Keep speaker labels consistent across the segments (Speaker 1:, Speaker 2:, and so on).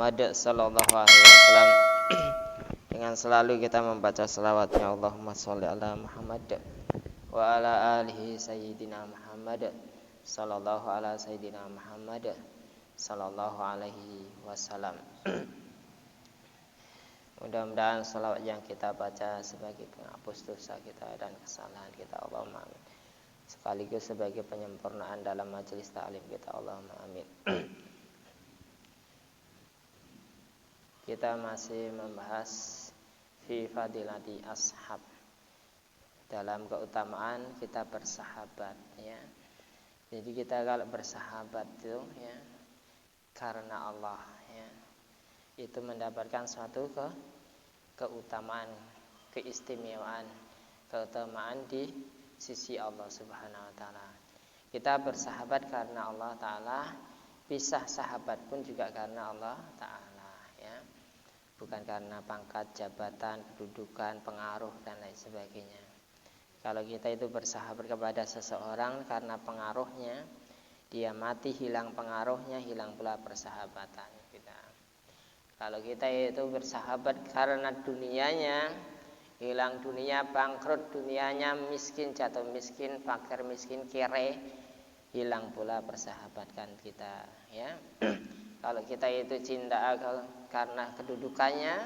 Speaker 1: Muhammad sallallahu alaihi wasallam. Dengan selalu kita membaca selawatnya Allahumma sholli ala Muhammad wa ala alihi sayyidina Muhammad sallallahu ala sayyidina Muhammad sallallahu alaihi wasallam. Mudah-mudahan selawat yang kita baca sebagai penghapus dosa kita dan kesalahan kita, Allahumma amin. Sekaligus sebagai penyempurnaan dalam majelis ta'lim kita, Allahumma amin. Kita masih membahas fi fadilati ashab, dalam keutamaan kita bersahabat, ya. Jadi kita kalau bersahabat itu ya karena Allah, ya, itu mendapatkan suatu keutamaan, keistimewaan, keutamaan di sisi Allah Subhanahu wa taala. Kita bersahabat karena Allah taala, pisah sahabat pun juga karena Allah taala, ya. Bukan karena pangkat, jabatan, kedudukan, pengaruh dan lain sebagainya. Kalau kita itu bersahabat kepada seseorang karena pengaruhnya, dia mati, hilang pengaruhnya, hilang pula persahabatan kita. Kalau kita itu bersahabat karena dunianya, hilang dunia, bangkrut dunianya, miskin, jatuh miskin, fakir miskin, kere, hilang pula persahabatan kita, ya. Kalau kita itu cinta karena kedudukannya,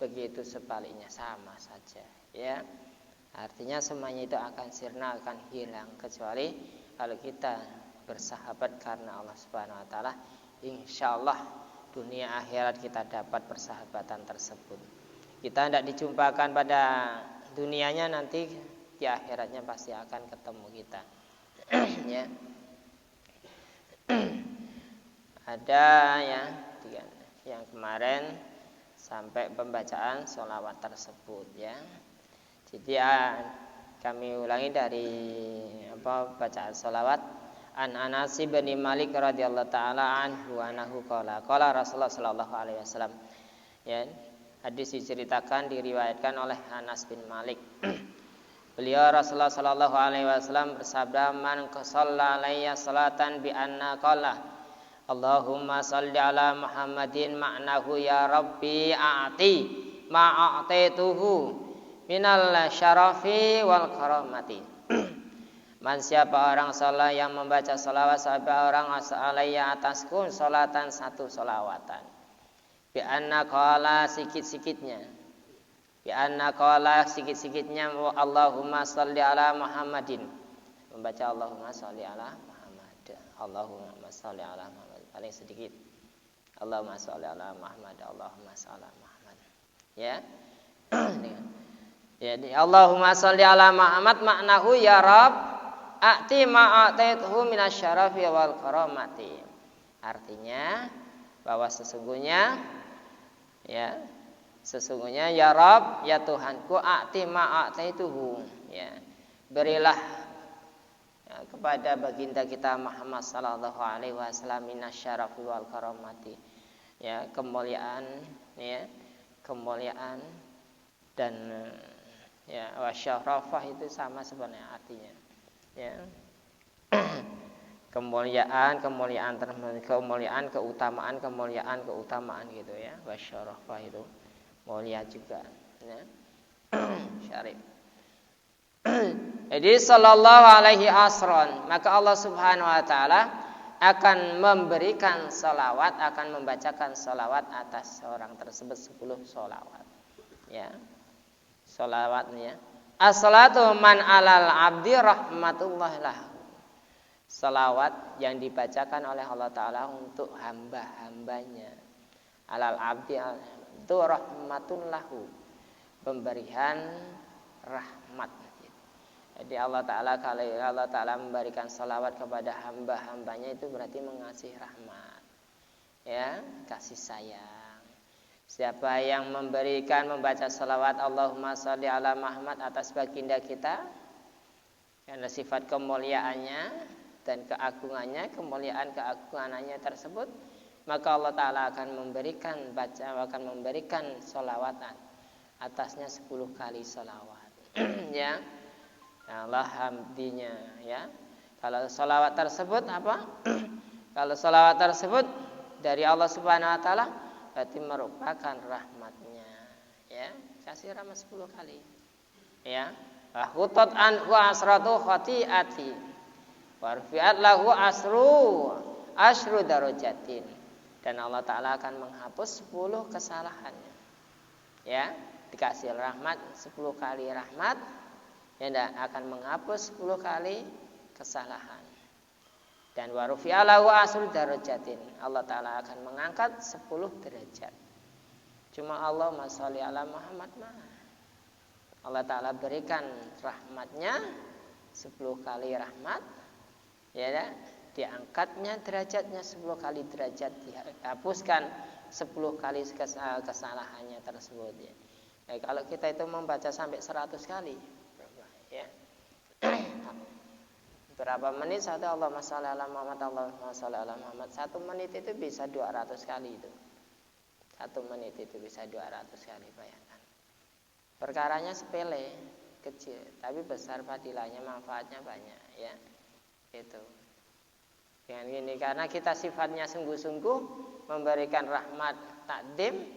Speaker 1: begitu sebaliknya sama saja, ya. Artinya semuanya itu akan sirna, akan hilang, kecuali kalau kita bersahabat karena Allah Subhanahu wa taala, insyaallah dunia akhirat kita dapat persahabatan tersebut. Kita tidak dijumpakan pada dunianya, nanti di akhiratnya pasti akan ketemu kita. Ya. Ada ya yang kemarin sampai pembacaan sholawat tersebut, ya. Jadi kami ulangi dari bacaan sholawat. An Anas bin Malik radhiyallahu taala anhu anahu qala Rasulullah sallallahu alaihi wasallam. Ya, hadis diceritakan, diriwayatkan oleh Anas bin Malik. Beliau Rasulullah sallallahu alaihi wasallam bersabda, man shalla alayya salatan bi anna qala Allahumma shalli ala Muhammadin ma'nahu ya Rabbi a'ti ma'a'taituhu minal syarafi wal karamati. Man, siapa orang salat yang membaca salawat, siapa orang asalaya atasku salatan, satu salawatan. Bi anna qala, sikit-sikitnya. Bi anna qala, sikit-sikitnya Allahumma shalli ala Muhammadin. Membaca Allahumma shalli ala Muhammad. Allahumma shalli ala Muhammad. Paling sedikit. Allahumma shalli ala Muhammad. Allahumma shalli ala Muhammad. Ya. Jadi Allahumma shalli ala Muhammad maknahu ya Rabb a'ti ma'ataituhu minasyarafi wal karamati. Artinya bahwa sesungguhnya ya Rabb, ya Tuhanku, a'ti ma'ataituhu, ya, berilah kepada baginda kita Muhammad sallallahu alaihi wasallam minasyarafi wal karamati, ya, kemuliaan, ya, kemuliaan dan ya, wasyarafah itu sama sebenarnya artinya, ya. kemuliaan, keutamaan gitu, ya. Wasyarafah itu mulia juga, ya. Syarif. Jadi sallallahu alaihi asron, maka Allah Subhanahu wa taala akan memberikan salawat, akan membacakan salawat atas seorang tersebut 10 salawat, ya. Salawatnya as-salatu man alal abdi rahmatullah lahu. Salawat yang dibacakan oleh Allah taala untuk hamba-hambanya. Alal abdi itu rahmatun lahu, pemberian rahmat. Jadi Allah taala, kalau Allah taala memberikan salawat kepada hamba-hambanya, itu berarti mengasihi rahmat, ya, kasih sayang. Siapa yang membaca salawat Allahumma sholli ala Muhammad atas baginda kita, karena sifat kemuliaannya dan keagungannya, keagungannya tersebut, maka Allah taala akan memberikan salawatan atasnya 10 kali salawat. Ya. Allah hamdinya, ya. Kalau salawat tersebut apa? Kalau salawat tersebut dari Allah Subhanahu wa taala, berarti merupakan rahmatnya. Ya, kasih rahmat 10 kali. Ya, hutat anhu asratu khati'ati warfi'at lahu asyru darajatin. Dan Allah Ta'ala akan menghapus 10 kesalahannya. Ya, dikasih rahmat 10 kali rahmat, ya akan menghapus 10 kali kesalahan. Dan warufi'a lahu asyru darajatin. Allah Ta'ala akan mengangkat 10 derajat. Cuma Allahumma sholli ala Muhammad Allah Ta'ala berikan rahmatnya 10 kali rahmat, ya, diangkatnya derajatnya 10 kali derajat, dihapuskan 10 kali kesalahannya tersebut. Ya. Kalau kita itu membaca sampai 100 kali, ya. Berapa menit satu Allahumma sholli ala Muhammad, Allahumma sholli ala Muhammad. 1 menit itu bisa 200 kali itu. 1 menit itu bisa 200 kali, bayangkan. Perkaranya sepele, kecil, tapi besar fadilahnya, manfaatnya banyak, ya. Itu. Dengan ini karena kita sifatnya sungguh-sungguh memberikan rahmat takdim,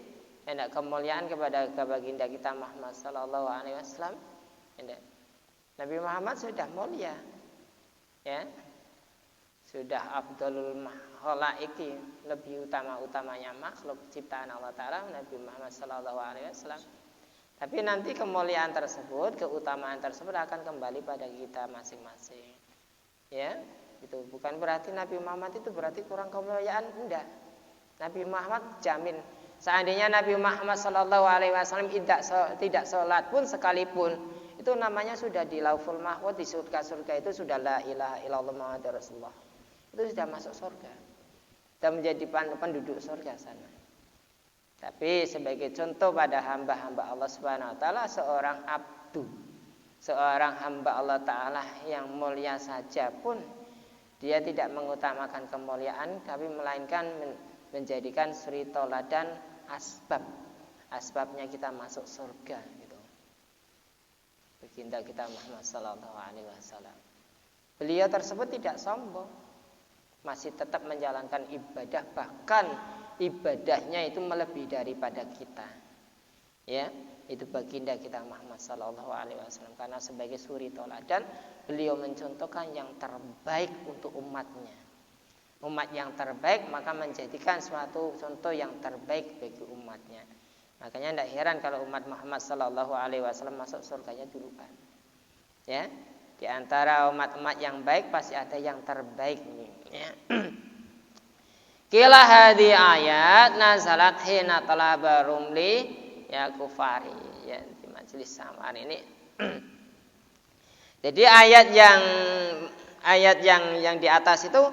Speaker 1: hendak kemuliaan kepada baginda kita Muhammad sallallahu alaihi wasallam. Nabi Muhammad sudah mulia. Ya. Sudah afdalul khalaiqi, lebih utama-utamanya makhluk ciptaan Allah Taala Nabi Muhammad sallallahu alaihi wasallam. Tapi nanti kemuliaan tersebut, keutamaan tersebut akan kembali pada kita masing-masing. Ya, itu bukan berarti Nabi Muhammad itu berarti kurang kemuliaan, enggak. Nabi Muhammad jamin. Seandainya Nabi Muhammad sallallahu alaihi wasallam tidak sholat pun sekalipun, itu namanya sudah di Lauful Mahfuz, di surga itu sudah la ilaha illallah Muhammadur Rasulullah. Itu sudah masuk surga. Dan menjadi penduduk surga sana. Tapi sebagai contoh pada hamba-hamba Allah Subhanahu wa taala, seorang abdu, seorang hamba Allah Taala yang mulia saja pun dia tidak mengutamakan kemuliaan, tapi melainkan menjadikan suri toladan asbabnya kita masuk surga gitu. Baginda kita Muhammad sallallahu alaihi wasallam. Beliau tersebut tidak sombong, masih tetap menjalankan ibadah, bahkan ibadahnya itu melebihi daripada kita. Ya, itu baginda kita Muhammad sallallahu alaihi wasallam, karena sebagai suri toladan beliau mencontohkan yang terbaik untuk umatnya. Umat yang terbaik maka menjadikan suatu contoh yang terbaik bagi umatnya. Makanya tidak heran kalau umat Muhammad sallallahu alaihi wasallam masuk surganya duluan. Ya, di antara umat-umat yang baik pasti ada yang terbaik nih, ya. Kila hadi ayat nazalat hina talaba rumli ya kufari, ya, di majelis samar ini. Jadi ayat yang di atas itu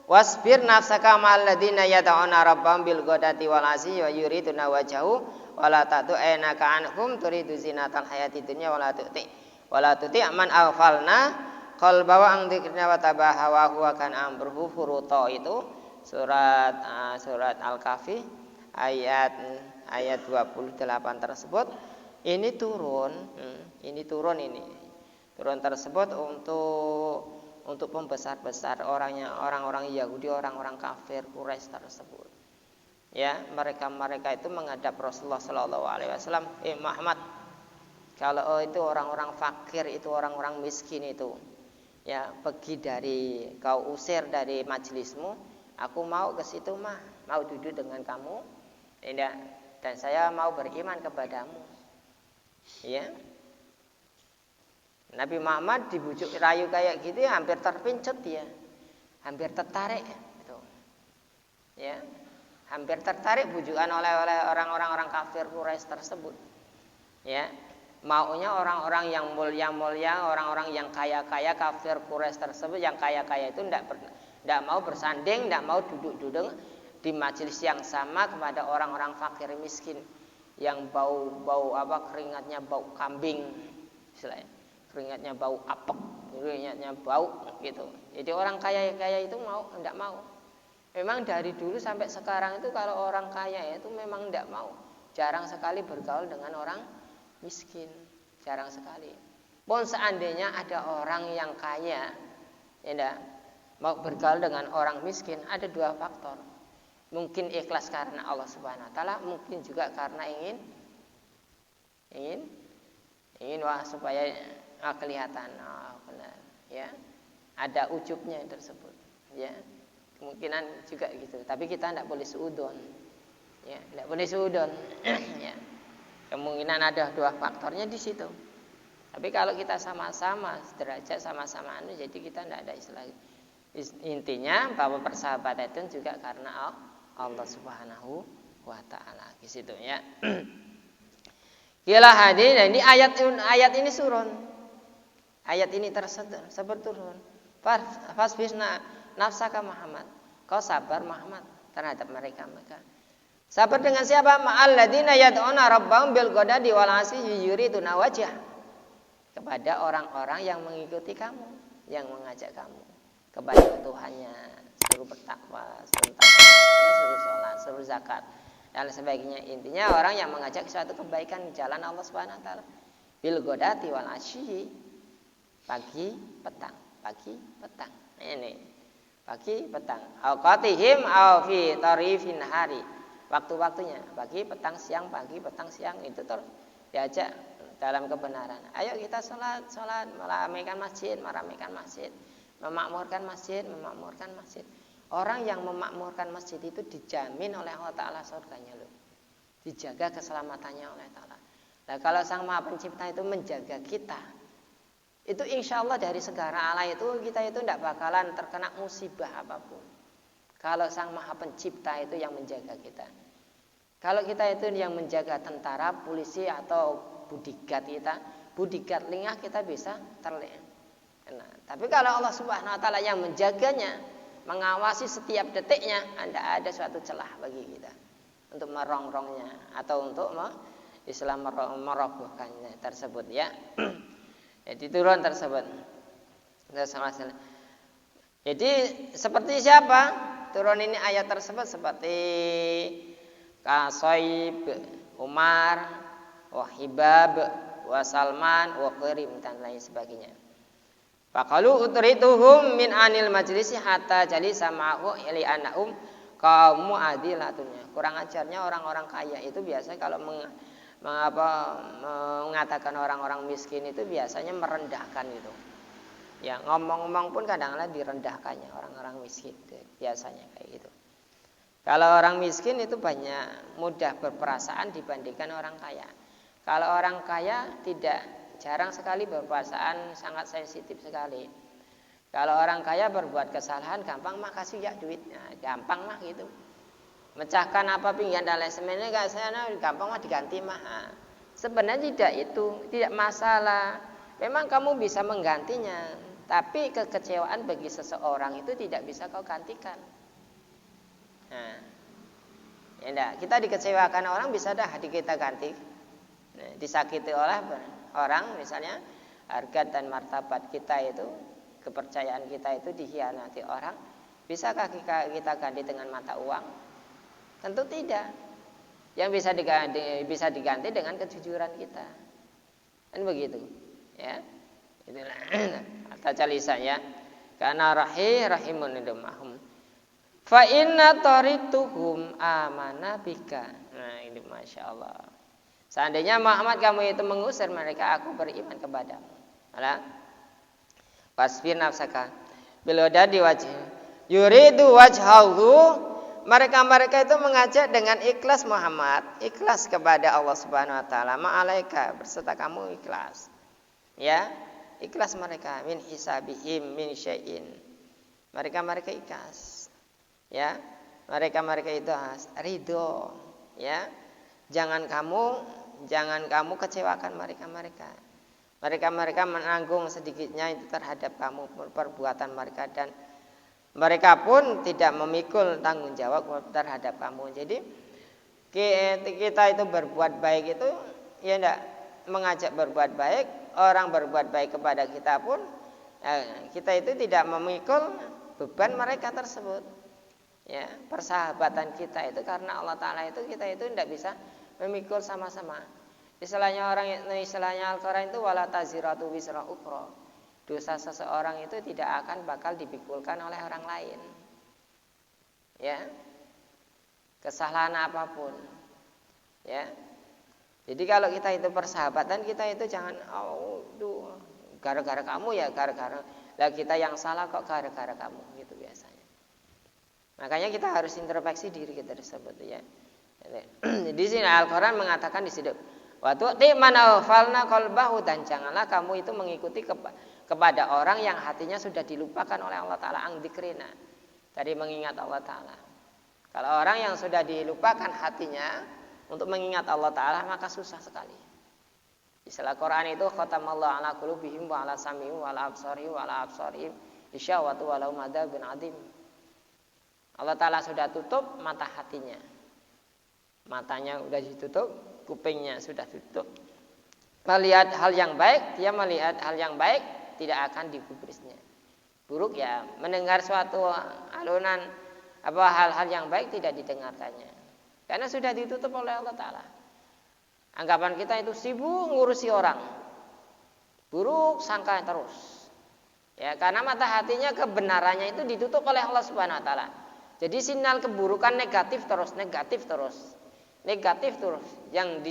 Speaker 1: wasbir nafsaka ma'al ladzina yad'una rabbahum bil ghadati wal asyi wa yuriduna wajhahu wa la ta'tu aynaka anhum turidu zinatal hayati dunya wa la tuti man aghfalna qalbahu an dzikrina wa tabaha wa kan amruhu furuta. Itu surat Al-Kahfi ayat 28 tersebut. Ini turun tersebut untuk pembesar-besar orang-orang Yahudi, orang-orang kafir Quraisy tersebut. Ya, mereka itu menghadap Rasulullah sallallahu alaihi wasallam, Muhammad, kalau itu orang-orang fakir, itu orang-orang miskin itu, ya, kau usir dari majelismu. Aku mau ke situ mau duduk dengan kamu, tidak, dan saya mau beriman kepadamu. Ya. Nabi Muhammad dibujuk rayu kayak gitu, hampir terpincut dia, hampir tertarik, gitu. Ya, hampir tertarik bujukan oleh orang-orang kafir Quraisy tersebut. Ya, maunya orang-orang yang mulia-mulia, orang-orang yang kaya-kaya kafir Quraisy tersebut, yang kaya-kaya itu tidak mau bersanding, tidak mau duduk-duduk di majelis yang sama kepada orang-orang fakir miskin yang bau keringatnya bau kambing, istilahnya keringatnya bau apek, keringatnya bau gitu. Jadi orang kaya-kaya itu tidak mau. Memang dari dulu sampai sekarang itu kalau orang kaya itu memang tidak mau, jarang sekali bergaul dengan orang miskin, jarang sekali. Pun seandainya ada orang yang kaya, ya mau bergaul dengan orang miskin, ada 2 faktor. Mungkin ikhlas karena Allah Subhanahu wa taala, mungkin juga karena ingin supaya kelihatan benar, ya. Ada ujubnya tersebut, ya. Kemungkinan juga gitu. Tapi kita tidak boleh suudzon. Ya, tidak boleh suudzon. Ya. Kemungkinan ada dua faktornya di situ. Tapi kalau kita sama-sama derajat, sama-sama jadi kita tidak ada istilah. Intinya bahwa persahabatan itu juga karena Allah Subhanahu wa taala di situ, ya. Kila hadirin, ini ayat ini turun. Ayat ini tersebut turun. Fasbirna nafsaka Muhammad. Kau sabar Muhammad terhadap mereka. Sabar dengan siapa? Ma'alladzina yad'una rabbahum bil ghadati wal 'ashyi yuriduna wajhah. Kepada orang-orang yang mengikuti kamu, yang mengajak kamu kepada Tuhannya, suruh bertakwa, suruh sholat, suruh zakat dan sebagainya. Intinya orang yang mengajak suatu kebaikan di jalan Allah Subhanahu wa taala. Bil ghadati wal 'ashyi, pagi petang. Ini pagi petang. Awqatihim aw fi tarifin hari. Waktu-waktunya pagi petang siang itu terus diajak dalam kebenaran. Ayo kita sholat, meramaikan masjid, memakmurkan masjid. Orang yang memakmurkan masjid itu dijamin oleh Allah Ta'ala surganya loh. Dijaga keselamatannya oleh Ta'ala. Nah kalau Sang Maha Pencipta itu menjaga kita, itu insya Allah dari segala Allah itu kita itu tidak bakalan terkena musibah apapun. Kalau Sang Maha Pencipta itu yang menjaga kita. Kalau kita itu yang menjaga tentara, polisi atau budigat lingah kita bisa terlena. Nah, tapi kalau Allah Subhanahu wa taala yang menjaganya, mengawasi setiap detiknya, tidak ada suatu celah bagi kita untuk merongrongnya atau untuk merobohkannya tersebut, ya. Jadi turun tersebut. Jadi seperti siapa? Turun ini ayat tersebut seperti Kasoib, Umar, Wahibab, Wasalman, Waqirim dan lain sebagainya. Faqalu utrituhum min anil majlisi hatta jalisa ma'hu ili anahum qaumu adilatun. Kurang ajarnya orang-orang kaya itu biasa kalau mengatakan orang-orang miskin itu biasanya merendahkan itu. Ya, ngomong-ngomong pun kadang-kadang direndahkannya orang-orang miskin itu, biasanya kayak gitu. Kalau orang miskin itu banyak mudah berperasaan dibandingkan orang kaya. Kalau orang kaya jarang sekali berperasaan, sangat sensitif sekali. Kalau orang kaya berbuat kesalahan gampang mah kasih ya duit, nah, gampang mah gitu. Mecahkan apa pinggan dan lain sebagainya enggak sana gampang mah diganti mah. Nah, sebenarnya tidak masalah. Memang kamu bisa menggantinya, tapi kekecewaan bagi seseorang itu tidak bisa kau gantikan. Nah, ya enggak, kita dikecewakan orang bisa dah kita ganti. Nah, disakiti oleh orang misalnya harga dan martabat kita itu, kepercayaan kita itu dikhianati orang, bisakah kita ganti dengan mata uang? Tentu tidak. Yang bisa diganti dengan kejujuran kita. Kan begitu, ya. Itulah kata lisannya. Karena rahimun idumahum. Fa inna tarituhum amana bika. Nah, ini Masya Allah. Seandainya Muhammad kamu itu mengusir mereka, aku beriman kepadamu. Alah. Wasfir nafsaka bil wadadi wajh. Yuridu wajhahu. Mereka itu mengajak dengan ikhlas Muhammad, ikhlas kepada Allah Subhanahu wa taala. Ma'alaika berserta kamu ikhlas. Ya, ikhlas mereka min hisabihim min syai'in. Mereka ikhlas. Ya, mereka itu ridho, ya. Jangan kamu kecewakan mereka. Mereka menanggung sedikitnya itu terhadap kamu perbuatan mereka dan mereka pun tidak memikul tanggung jawab terhadap kamu. Jadi kita itu berbuat baik itu ya enggak mengajak berbuat baik, orang berbuat baik kepada kita pun kita itu tidak memikul beban mereka tersebut. Ya, persahabatan kita itu karena Allah Ta'ala itu kita itu tidak bisa memikul sama-sama. Istilahnya Al-Quran itu wala taziratu wisra ukhra. Dosa seseorang itu tidak akan bakal dipikulkan oleh orang lain. Ya. kesalahan apapun. Ya. Jadi kalau kita itu persahabatan, kita itu jangan gara-gara kamu ya, gara-gara lah kita yang salah kok gara-gara kamu gitu biasanya. Makanya kita harus introspeksi diri kita tersebut ya. Di sini Al-Qur'an mengatakan di situ, wa tu'ti man aghfalna qalbahu, dan janganlah kamu itu mengikuti kepada orang yang hatinya sudah dilupakan oleh Allah Ta'ala ang dzikrina, dari mengingat Allah Ta'ala. Kalau orang yang sudah dilupakan hatinya untuk mengingat Allah Ta'ala, maka susah sekali. Istilah Quran itu khatamallahu ala qulubihim wa ala sam'ihim wa ala absarihim isyawatu wa lahum adzabun adzim. Allah Ta'ala sudah tutup mata hatinya. Matanya sudah ditutup, kupingnya sudah tutup. Melihat hal yang baik, dia melihat hal yang baik tidak akan digubrisnya. Buruk ya, mendengar suatu alunan hal-hal yang baik tidak didengarkannya. Karena sudah ditutup oleh Allah Ta'ala. Anggapan kita itu sibuk ngurusi orang. Buruk sangka terus. Ya, karena mata hatinya kebenarannya itu ditutup oleh Allah Subhanahu wa taala. Jadi sinyal keburukan negatif terus. Negatif terus. Yang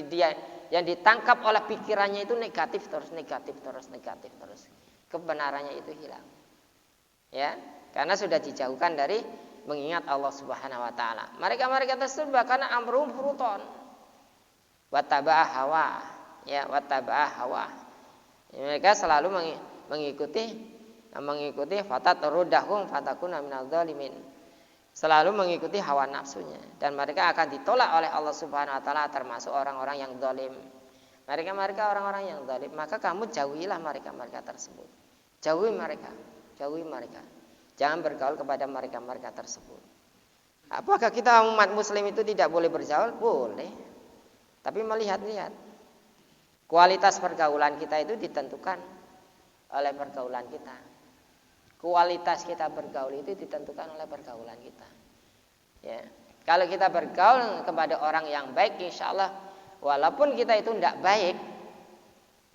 Speaker 1: ditangkap oleh pikirannya itu negatif terus. Kebenarannya itu hilang. Ya, karena sudah dijauhkan dari mengingat Allah Subhanahu wa taala. Mereka tersebut bahkan amrum furuton. Wattaba'ah hawa. Mereka selalu mengikuti fataturdahum fatakuna minadh dhalimin. Selalu mengikuti hawa nafsunya, dan mereka akan ditolak oleh Allah Subhanahu wa taala termasuk orang-orang yang zalim. Mereka orang-orang yang zalim, maka kamu jauhilah mereka tersebut. Jauhi mereka. Jangan bergaul kepada mereka tersebut. Apakah kita umat muslim itu tidak boleh bergaul? Boleh. Tapi melihat-lihat. Kualitas pergaulan kita itu ditentukan oleh pergaulan kita. Kualitas kita bergaul itu ditentukan oleh pergaulan kita. Ya. Kalau kita bergaul kepada orang yang baik, insya Allah walaupun kita itu tidak baik,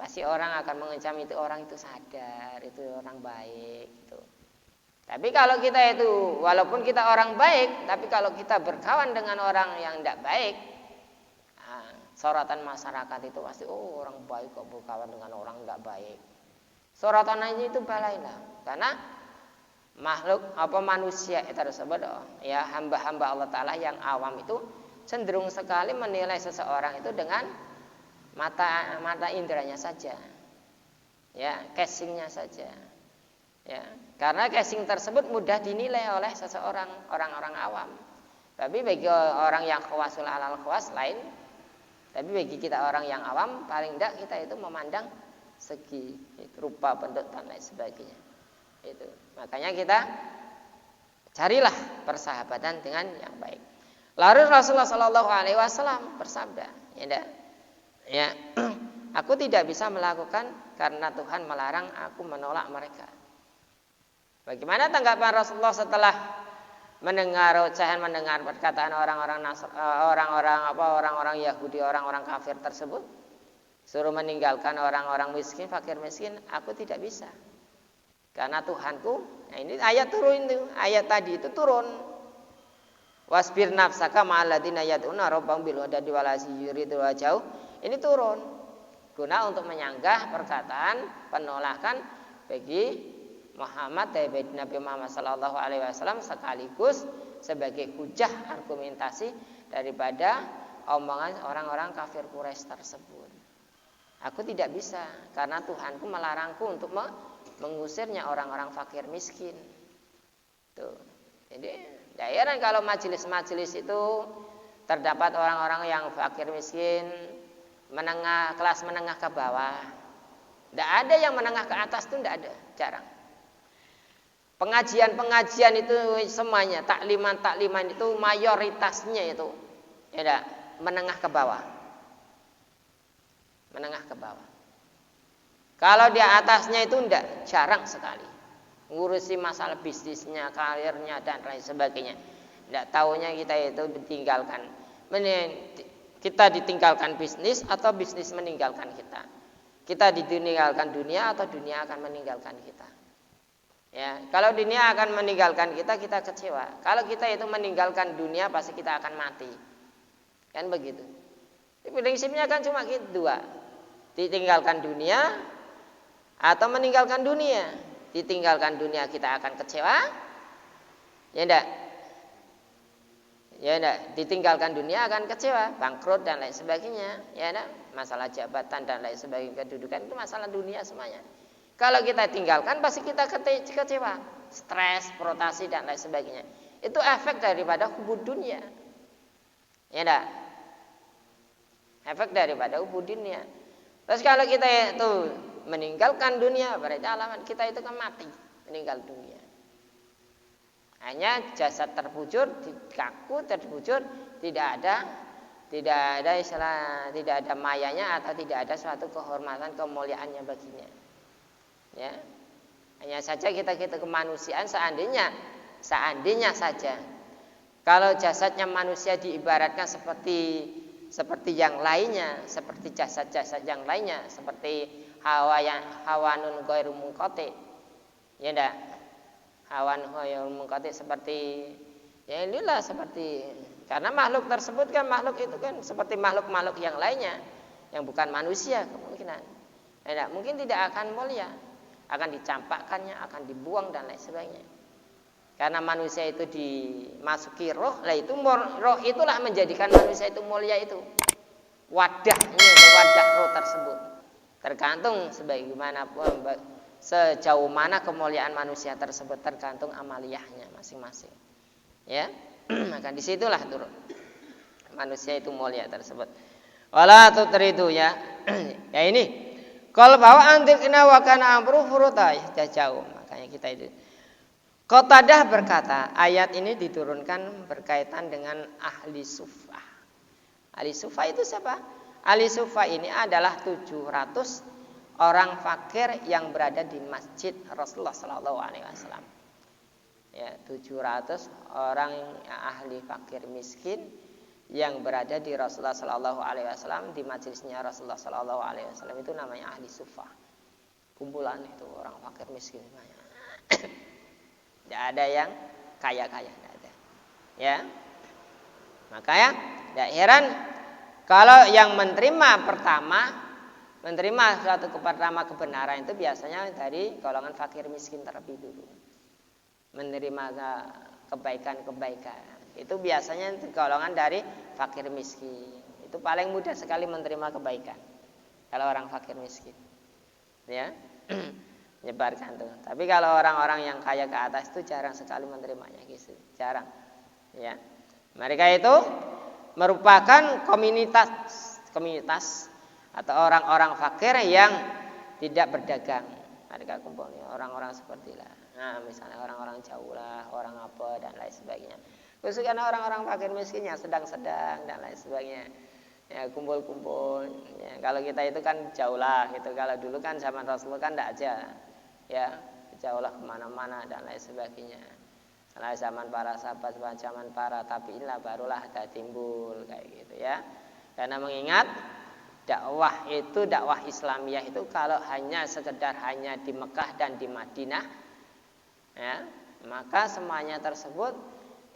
Speaker 1: pasti orang akan mengecam itu orang itu sadar, itu orang baik. Gitu. Tapi kalau kita itu, walaupun kita orang baik, tapi kalau kita berkawan dengan orang yang tidak baik, sorotan masyarakat itu pasti orang baik kok berkawan dengan orang tidak baik. Sorotan aja itu balailah, karena manusia tersebut ya hamba-hamba Allah Ta'ala yang awam itu cenderung sekali menilai seseorang itu dengan mata inderanya saja, ya casingnya saja, ya karena casing tersebut mudah dinilai oleh seseorang orang-orang awam. Tapi bagi orang yang khawasul alal khawas lain. Tapi bagi kita orang yang awam, paling tidak kita itu memandang segi rupa, bentuk dan lain sebagainya. Itu. Makanya kita carilah persahabatan dengan yang baik. Lalu Rasulullah Shallallahu Alaihi Wasallam bersabda, ya, aku tidak bisa melakukan karena Tuhan melarang, aku menolak mereka. Bagaimana tanggapan Rasulullah setelah mendengar perkataan orang-orang Yahudi, orang-orang kafir tersebut, suruh meninggalkan orang-orang miskin, fakir miskin? Aku tidak bisa, karena Tuhanku. Nah, ini ayat tadi itu turun. Wasbir nafsaka ma'alladina yad'una rabbahum bil ghadati wal asyi yuridul wajhahu. Ini turun guna untuk menyanggah perkataan penolakan bagi Muhammad dari Nabi Muhammad Sallallahu Alaihi Wasallam, sekaligus sebagai hujah argumentasi daripada omongan orang-orang kafir Quraisy tersebut. Aku tidak bisa karena Tuhanku melarangku untuk mengusirnya orang-orang fakir miskin. Tuh. Jadi daerah kalau majelis-majelis itu terdapat orang-orang yang fakir miskin, kelas menengah ke bawah. Tidak ada yang menengah ke atas, itu tidak ada, jarang. Pengajian itu semuanya, takliman itu mayoritasnya itu ya menengah ke bawah. Kalau di atasnya itu enggak, jarang sekali. Ngurusi masalah bisnisnya, karirnya dan lain sebagainya. Enggak taunya kita itu ditinggalkan. Kita ditinggalkan bisnis atau bisnis meninggalkan kita. Kita ditinggalkan dunia atau dunia akan meninggalkan kita. Ya, kalau dunia akan meninggalkan kita, kita kecewa. Kalau kita itu meninggalkan dunia, pasti kita akan mati. Kan begitu. Prinsipnya kan cuma gitu dua. Ditinggalkan dunia atau meninggalkan dunia. Ditinggalkan dunia kita akan kecewa. Ya enggak? Ya enggak, ditinggalkan dunia akan kecewa, bangkrut dan lain sebagainya. Ya enggak? Masalah jabatan dan lain sebagainya, kedudukan itu masalah dunia semuanya. Kalau kita tinggalkan pasti kita kecewa, stres, frustasi dan lain sebagainya. Itu efek daripada hubud dunia. Ya enggak? Efek daripada hubud dunia. Terus kalau kita itu meninggalkan dunia, berarti alamat kita itu kan mati, meninggal dunia. Hanya jasad terbujur, kaku terbujur, tidak ada istilah, tidak ada mayanya atau tidak ada suatu kehormatan kemuliaannya baginya. Ya, hanya saja kita kemanusiaan seandainya saja kalau jasadnya manusia diibaratkan seperti yang lainnya, seperti jasad-jasad yang lainnya, seperti hawanun ghairu munqati. Ya enggak? Hawan ghairu munqati seperti ya inilah seperti karena makhluk tersebut kan makhluk itu kan seperti makhluk-makhluk yang lainnya yang bukan manusia kemungkinan. Ya enggak? Mungkin tidak akan mulia, akan dicampakkannya, akan dibuang dan lain sebagainya. Karena manusia itu dimasuki roh, lah itu roh itulah menjadikan manusia itu mulia itu. Wadahnya itu wadah roh tersebut. Tergantung sebagaimana sejauh mana kemuliaan manusia tersebut tergantung amaliyahnya masing-masing. Ya, maka disitulah turun manusia itu mulia tersebut. Wala tutridu ya. Ya ini. Kalau bawa antikna wa kana amru furuta jauh, makanya kita itu. Qatadah berkata, ayat ini diturunkan berkaitan dengan ahli sufah. Ahli sufah itu siapa? Ahli sufah ini adalah 700 orang fakir yang berada di masjid Rasulullah sallallahu alaihi wasallam. Ya, 700 orang ahli fakir miskin yang berada di Rasulullah Sallallahu Alaihi Wasallam di majelisnya Rasulullah Sallallahu Alaihi Wasallam itu namanya ahli sufah. Kumpulan itu orang fakir miskin semuanya. Tidak ada yang kaya-kaya, tidak ada. Ya, makanya tidak heran kalau yang menerima suatu pertama kebenaran itu biasanya dari golongan fakir miskin terlebih dulu. Menerima kebaikan. Itu biasanya golongan dari fakir miskin. Itu paling mudah sekali menerima kebaikan. Kalau orang fakir miskin. Ya. Menyebarkan tuh. Tapi kalau orang-orang yang kaya ke atas itu jarang sekali menerimanya gitu. Jarang. Ya. Mereka itu merupakan komunitas atau orang-orang fakir yang tidak berdagang. Mereka kumpulnya orang-orang seperti lah. Nah, misalnya orang-orang jauh lah, orang apa dan lain sebagainya. Khusus karena orang-orang fakir miskin yang sedang-sedang dan lain sebagainya. Ya, kumpul-kumpul. Ya, kalau kita itu kan jauh lah gitu. Kalau dulu kan zaman Rasulullah kan tidak aja. Ya, jauh lah kemana-mana dan lain sebagainya. Karena zaman para sahabat, zaman para tabi'in lah barulah ada timbul kayak gitu ya. Karena mengingat dakwah Islamiyah itu kalau hanya sekedar hanya di Mekah dan di Madinah, ya, maka semuanya tersebut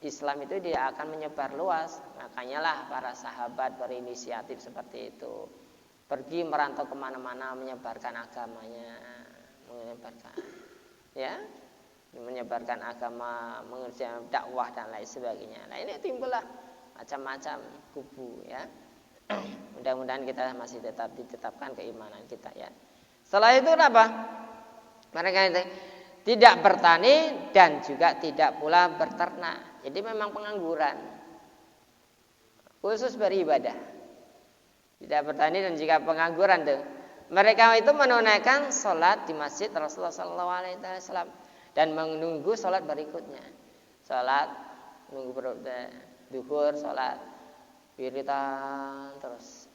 Speaker 1: Islam itu dia akan menyebar luas. Makanya lah para sahabat berinisiatif seperti itu, pergi merantau kemana-mana menyebarkan agamanya, menyebarkan agama, mengerjakan dakwah dan lain sebagainya. Nah ini timbullah macam-macam kubu ya. Mudah-mudahan kita masih tetap ditetapkan keimanan kita ya. Setelah itu apa? Mereka itu tidak bertani dan juga tidak pula berternak. Jadi memang pengangguran. Khusus beribadah. Tidak bertani dan juga pengangguran tuh. Mereka itu menunaikan sholat di masjid Rasulullah SAW dan menunggu sholat berikutnya. Sholat menunggu duhur, sholat wiritan terus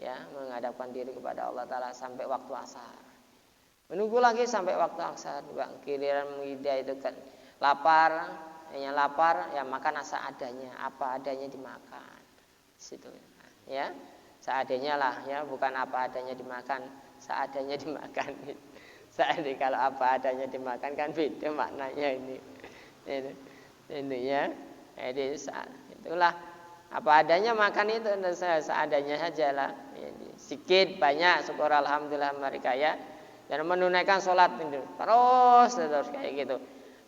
Speaker 1: ya menghadapkan diri kepada Allah Taala sampai waktu asar. Menunggu lagi sampai waktu asar. Giliran dia itu kan lapar, ya makan seadanya, apa adanya dimakan. Situ ya. Seadanya lah ya, bukan apa adanya dimakan, seadanya dimakan. Jadi kalau apa adanya dimakan kan beda maknanya ini ya. Jadi itulah apa adanya makan itu seadanya saja lah. Sedikit banyak syukur alhamdulillah mereka ya. Dan menunaikan sholat itu terus kayak gitu.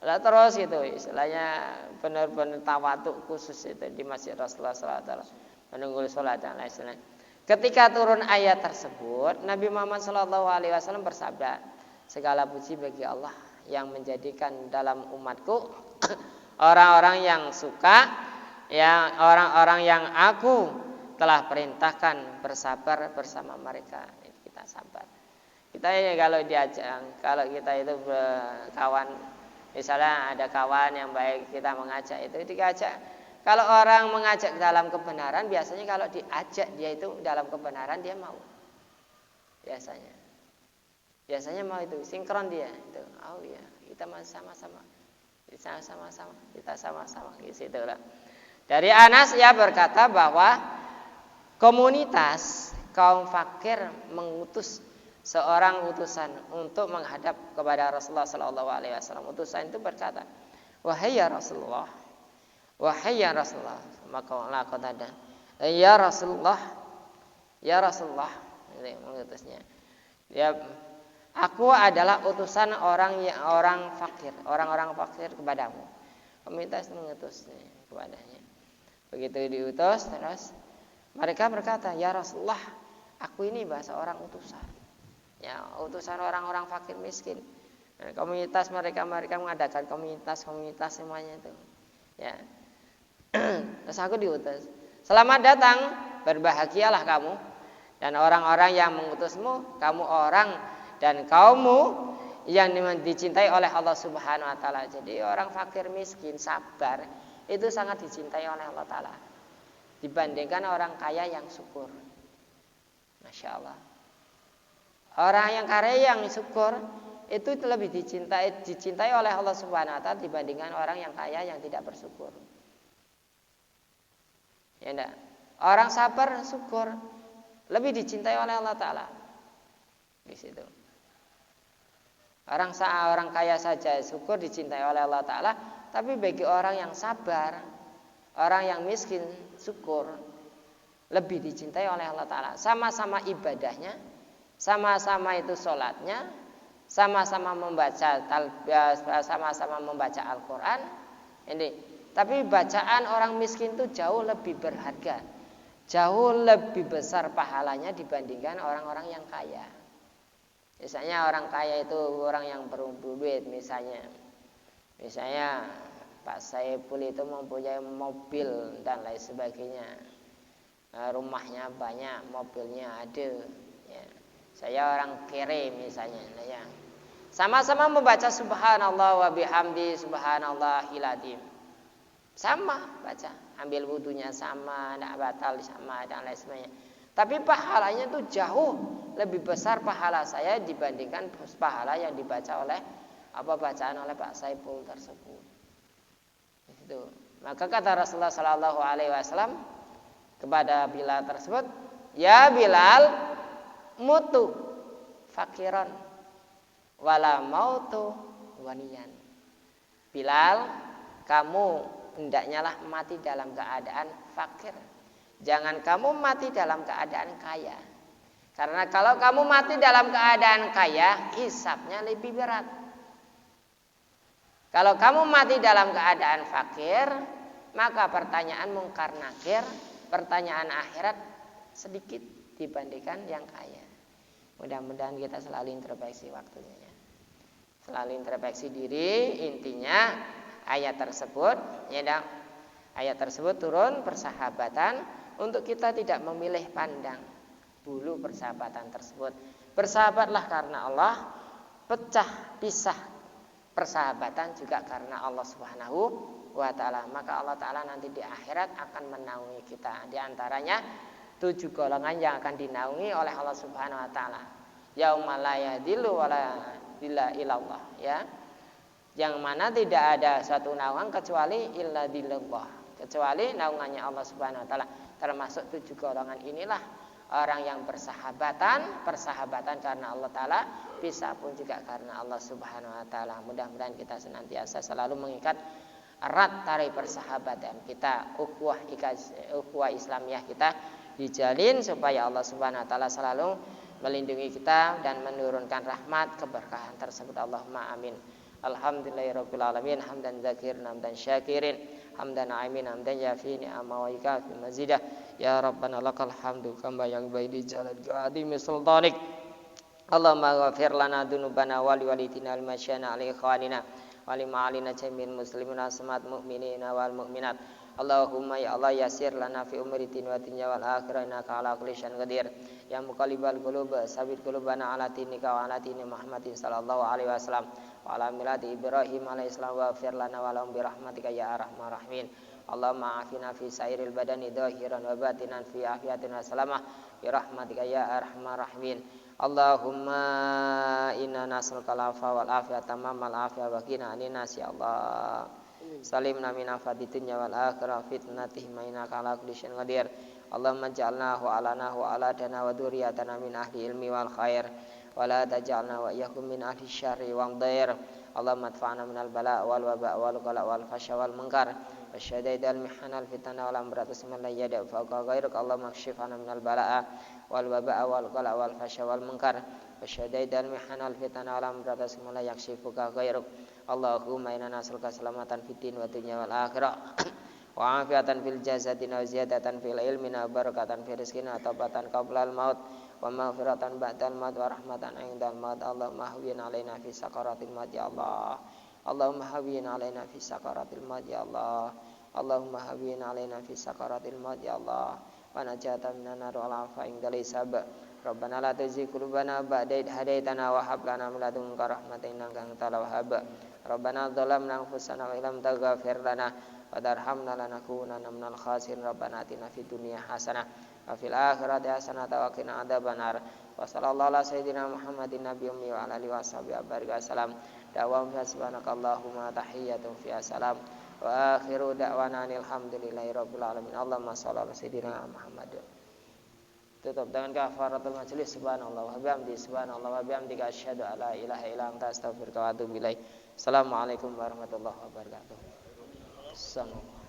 Speaker 1: Terus gitu istilahnya benar-benar tawaduk khusus itu di Masjid Rasulullah SAW menunggu sholat dan lain-lain. Ketika turun ayat tersebut, Nabi Muhammad SAW bersabda, segala puji bagi Allah yang menjadikan dalam umatku orang-orang yang suka, yang orang-orang yang aku telah perintahkan bersabar bersama mereka. Kita sabar. Kita ya kalau diajak, kalau kita itu kawan, misalnya ada kawan yang baik kita mengajak itu diajak. Kalau orang mengajak dalam kebenaran, biasanya kalau diajak dia itu dalam kebenaran dia mau. Biasanya mau itu sinkron dia itu. Oh iya, kita sama-sama. Kita sama-sama gitu lah. Dari Anas ia berkata bahwa komunitas kaum fakir mengutus seorang utusan untuk menghadap kepada Rasulullah SAW. Utusan itu berkata, wahai ya Rasulullah, maka Allah kata, ya Rasulullah, ini mengutusnya. Ya, aku adalah utusan orang fakir kepadamu. Komunitas mengutusnya kepadanya. Begitu diutus terus mereka berkata, ya Rasulullah, aku ini bahasa orang utusan. Ya, utusan orang-orang fakir miskin. Dan komunitas mereka mengadakan komunitas semuanya itu. Ya. Terus aku diutus. Selamat datang, berbahagialah kamu dan orang-orang yang mengutusmu, kamu orang dan kaummu yang dicintai oleh Allah Subhanahu wa taala. Jadi orang fakir miskin sabar itu sangat dicintai oleh Allah taala dibandingkan orang kaya yang syukur. Masya Allah. Orang yang kaya yang syukur itu lebih dicintai oleh Allah Subhanahu wa taala dibandingkan orang yang kaya yang tidak bersyukur. Ya enggak? Orang sabar syukur lebih dicintai oleh Allah taala. Di situ. Orang kaya saja syukur dicintai oleh Allah taala, tapi bagi orang yang sabar, orang yang miskin syukur lebih dicintai oleh Allah taala. Sama-sama ibadahnya, sama-sama itu sholatnya, sama-sama membaca Al-Quran. Ini, tapi bacaan orang miskin itu jauh lebih berharga, jauh lebih besar pahalanya dibandingkan orang-orang yang kaya. Misalnya orang kaya itu orang yang berduit, misalnya Pak Saiful itu mempunyai mobil dan lain sebagainya, rumahnya banyak, mobilnya ada. Ya. Saya orang kere misalnya, ya. Sama-sama membaca Subhanallah wa bihamdi Subhanallahil adzim. Sama baca, ambil wudunya sama, tidak batal sama dan lain sebagainya. Tapi pahalanya itu jauh lebih besar pahala saya dibandingkan pahala yang dibaca oleh bacaan oleh Pak Saiful tersebut. Itu. Maka kata Rasulullah Sallallahu Alaihi Wasallam kepada Bilal tersebut, ya Bilal, mutu fakiran, wala mautu waniyan. Bilal, kamu hendaknya lah mati dalam keadaan fakir. Jangan kamu mati dalam keadaan kaya. Karena kalau kamu mati dalam keadaan kaya, hisabnya lebih berat. Kalau kamu mati dalam keadaan fakir, maka pertanyaan mungkar nakir, pertanyaan akhirat sedikit dibandingkan yang kaya. Mudah-mudahan kita selalu introspeksi waktunya. Selalu introspeksi diri, intinya ayat tersebut turun persahabatan untuk kita tidak memilih pandang bulu persahabatan tersebut. Bersahabatlah karena Allah, pisah persahabatan juga karena Allah Subhanahu wa taala. Maka Allah taala nanti di akhirat akan menaungi kita. Di antaranya 7 golongan yang akan dinaungi oleh Allah Subhanahu wa taala. Yaumala la yadillu wa la dilla illallah, ya. Yang mana tidak ada satu naungan kecuali illa dillallah, kecuali naungannya Allah Subhanahu wa taala. Termasuk 7 golongan inilah orang yang persahabatan karena Allah Ta'ala, pisah pun juga karena Allah Subhanahu Wa Ta'ala. Mudah-mudahan kita senantiasa selalu mengikat erat tali persahabatan kita, ukhuwah Islamiyah kita dijalin supaya Allah Subhanahu Wa Ta'ala selalu melindungi kita dan menurunkan rahmat keberkahan tersebut. Allahumma amin. Alhamdulillahirabbil alamin, hamdan dzakirin hamdan syakirin, hamdan aimin hamdan yafi ni'ama wa ikafi mazidah. Ya Rabbana lakal hamdu kama yanbaghi li jalali qadimi sultanik. Allahumma ghafir lana dzunubana wa li walidina al masyana ali ikhwanina wa li ma'alina jamil muslimina samat mu'minina wal mu'minat. Allahumma ya Allah yasir lana fi umri wa dunya wal akhirah innaka ala kulli syai'in qadir. Ya muqallibal qulub sabit qulubana ala dinika wa ala dini Muhammadin sallallahu alaihi wasallam wa ala millati Ibrahim alaihi salam wa fir lana wa lahum bi rahmatika ya arhamar rahimin. Allahumma afina fi sairil badani dhahiran wa batinan fi afiyatin wa salamah bi rahmatika ya arhamar rahimin. Allahumma inna nas'aluka al-afwa wal afiyata tammal afiyah wa qina anin nas ya Allah. Salimna min afati dunya wal akhirah fitnatih mainaka ala kulli syai'in qadir. Allahumma ja'alna wa alana wa aladana wa dzurriyyatana min ahli ilmi wal khair wa la taj'alna wa iyyakum min ahli syarri wal dhair. Allahumma adfa'na minal bala' wal waba' wal qala' wal fasya wal munkar wasyada'id al mihana al fitana wal amrat isman la yada' fawqa ghairuk. Allahumma kshifna minal bala'a wal waba' wal qala' wal fasya wal munkar wasyada'id al mihana al fitana wal amrat isman la yakshifuka ghairuk. Allahumma inna nas'aluka salamatan fid din wa dunya wal akhirah wa afiatan fil jasadi wa ziyadatan fil ilmi wa barakatan fil rizqi wa taubatan qabla al maut wa maghfiratan ba'da al maut wa rahmatan 'inda al maut. Allahumma hawwin 'alaina fi sakaratil maut ya Allah. Allahumma hawwin 'alaina fi sakaratil maut ya Allah. Allahumma hawwin 'alaina fi sakaratil maut ya Allah. Wa najatan minan nar wal 'afwa 'indal hisab. Rabbana la tuzigh qulubana ba'da idh hadaitana wa hab lana min ladunka rahmatan innaka antal wahhab. Rabbana dzalamna anfusana wa illam taghfir lana wa tarhamna lanakunanna minal khasirin. Rabbana atina fid dunya hasanah wa fil akhirati hasanah wa qina adzabannar. Wa sallallahu ala sayyidina Muhammadin nabiyyi ummi wa ala alihi washabihi wasallam. Da'wa subhanakallahumma tahiyyatun fi salam wa akhiru da'wana alhamdulillahi rabbil alamin. Allahumma shalli ala sayyidina Muhammad. Tutup dengan kafaratul majlis. Subhanallah wa bihamdihi, subhanallah wa bihamdika asyhadu an la ilaha illa anta astaghfiruka wa atubu ilaik. Assalamualaikum warahmatullahi wabarakatuh. Assalamualaikum.